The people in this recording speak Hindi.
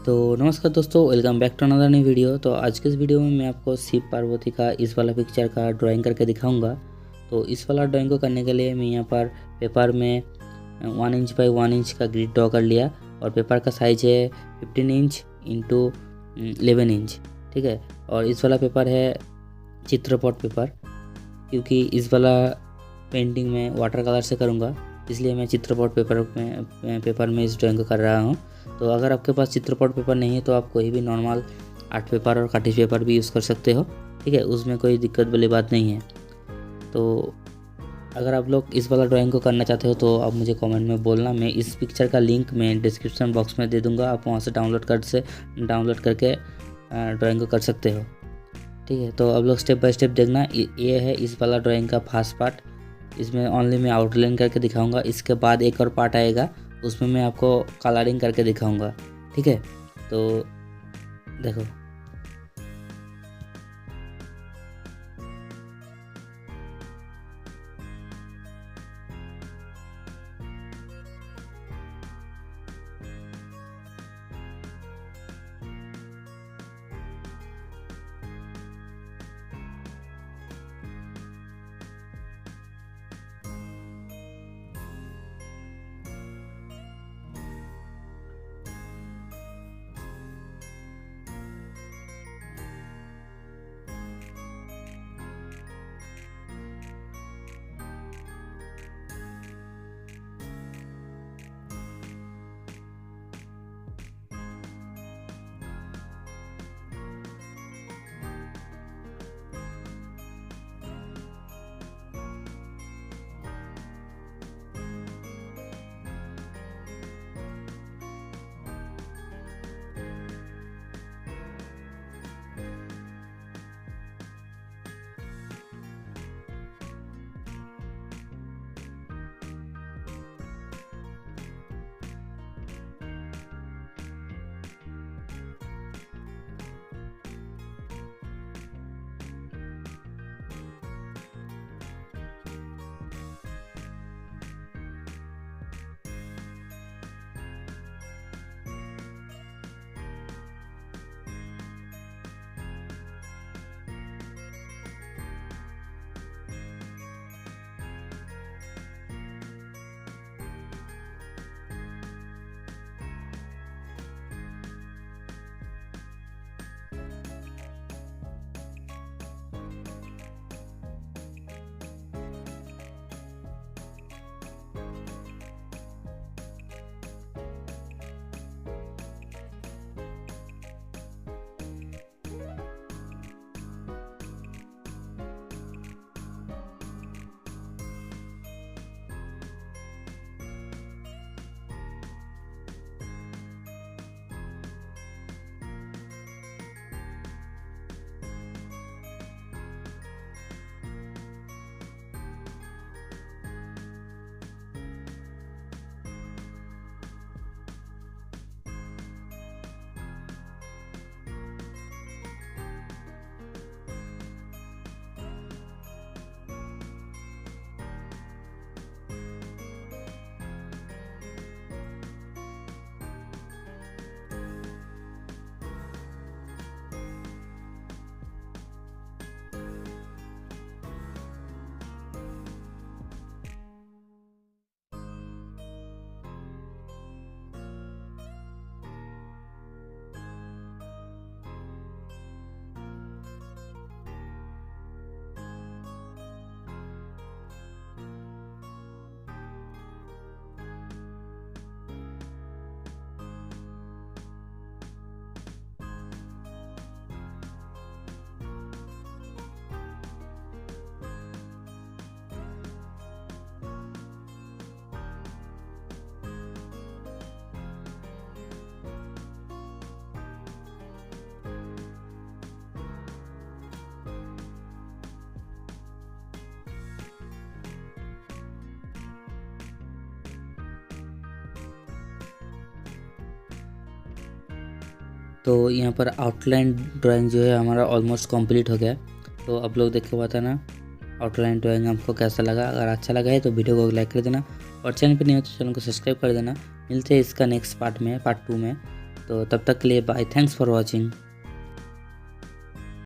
तो नमस्कार दोस्तों, welcome back to another new video. तो आज के इस वीडियो में मैं आपको शिव पार्वती का इस वाला पिक्चर का ड्राइंग करके दिखाऊंगा। तो इस वाला ड्राइंग को करने के लिए मैं यहाँ पर पेपर में 1 इंच बाई 1 इंच का ग्रिड ड्रॉ कर लिया और पेपर का साइज है 15 इंच इंटू 11 इंच, ठीक है। और इस वाला पेपर है चित्रपट पेपर, क्योंकि इस वाला पेंटिंग में वाटर कलर से करूँगा, इसलिए मैं चित्रपट पेपर में इस ड्राइंग को कर रहा हूँ। तो अगर आपके पास चित्रपट पेपर नहीं है तो आप कोई भी नॉर्मल आर्ट पेपर और कार्टिज पेपर भी यूज़ कर सकते हो, ठीक है। उसमें कोई दिक्कत वाली बात नहीं है। तो अगर आप लोग इस वाला ड्राइंग को करना चाहते हो तो आप मुझे कमेंट में बोलना। मैं इस पिक्चर का लिंक मैं डिस्क्रिप्शन बॉक्स में दे दूँगा, आप वहाँ से डाउनलोड करके ड्राइंग को कर सकते हो, ठीक है। तो आप लोग स्टेप बाय स्टेप देखना। ये है इस वाला ड्राइंग का फर्स्ट पार्ट। इसमें ओनली मैं आउटलाइन करके दिखाऊंगा। इसके बाद एक और पार्ट आएगा, उसमें मैं आपको कलरिंग करके दिखाऊंगा, ठीक है। तो देखो, तो यहाँ पर आउटलाइन ड्राइंग जो है हमारा ऑलमोस्ट कंप्लीट हो गया। तो आप लोग देख के बताना आउटलाइन ड्राइंग आपको कैसा लगा। अगर अच्छा लगा है तो वीडियो को लाइक कर देना और चैनल पर नहीं हो तो चैनल को सब्सक्राइब कर देना। मिलते हैं इसका नेक्स्ट पार्ट में, पार्ट 2 में। तो तब तक के लिए बाय, थैंक्स फॉर वॉचिंग।